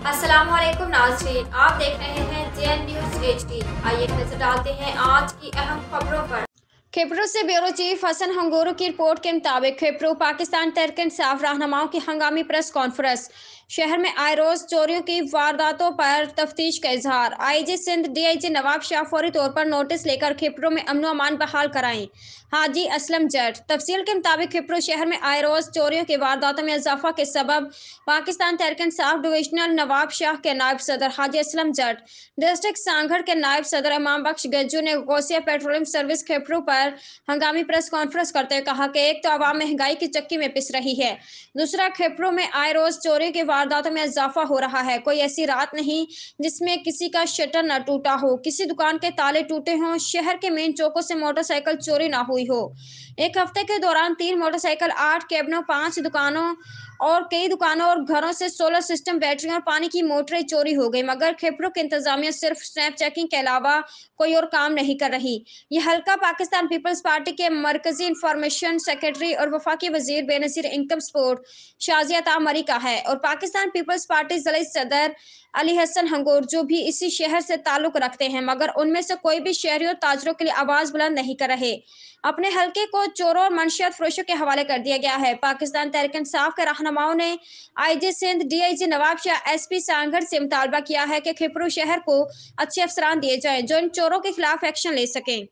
अस्सलाम वालेकुम नाज़रीन, आप देख रहे हैं जेएन न्यूज़ HD। आइए नजर डालते हैं आज की अहम खबरों पर। खिपरू से ब्यूरो चीफ हसन हंगोरू की रिपोर्ट के मुताबिक खिपरू पाकिस्तान तहरीक इंसाफ रहनुमाओं की हंगामी प्रेस कॉन्फ्रेंस। शहर में आए रोज चोरियों की वारदातों पर तफ्तीश का इजहार। आईजी सिंध डीआईजी नवाब शाह फौरी तौर पर नोटिस लेकर खिपरू में अमन अमान बहाल कराएं। हाजी असलम जट। तफसील के मुताबिक खिपरू शहर में आए रोज चोरियों की वारदातों में इजाफा के सबब पाकिस्तान तहरीक इंसाफ डिविजनल नवाब शाह के नायब सदर हाजी असलम जट, डिस्ट्रिक्ट सांगड़ के नायब सदर इमाम बख्श गज्जू ने गौसिया पेट्रोलियम सर्विस खिपरू पर हंगामी प्रेस कॉन्फ्रेंस करते हुए कहा कि एक तो आवाम महंगाई की चक्की में पिस रही है, दूसरा खिपरू में आए रोज चोरी की वारदातों में इजाफा हो रहा है। कोई ऐसी रात नहीं जिसमें किसी का शटर न टूटा हो, किसी दुकान के ताले टूटे हों, शहर के मेन चौकों से मोटरसाइकिल चोरी ना हुई हो। एक हफ्ते के दौरान 3 मोटरसाइकिल, 8 कैबिनों, 5 दुकानों और कई दुकानों और घरों से सोलर सिस्टम, बैटरी और पानी की मोटरें चोरी हो गई। मगर खिपरू की इंतजामिया सिर्फ स्नैप चेकिंग के अलावा कोई और काम नहीं कर रही। यह हल्का पाकिस्तान पीपल्स पार्टी के मरकजी इंफॉर्मेशन सेक्रेटरी और वफाकी वजीर बेनजीर इनकम सपोर्ट शाजिया तामरी का है और पाकिस्तान पीपल्स पार्टी जिले सदर अली हसन हंगोर जो भी इसी शहर से ताल्लुक रखते हैं, मगर उनमें से कोई भी शहरी और ताजरों के लिए आवाज बुलंद नहीं कर रहे। अपने हल्के को चोरों और मंशियात फरोशों के हवाले कर दिया गया है। पाकिस्तान तहरीक इंसाफ के रहनुमाओं ने IG Sindh DIG Nawab Shah SP Sanghar से मुतालबा किया है कि खिपरू शहर को अच्छे अफसरान दिए जाएं जो इन चोरों के खिलाफ एक्शन ले सकें।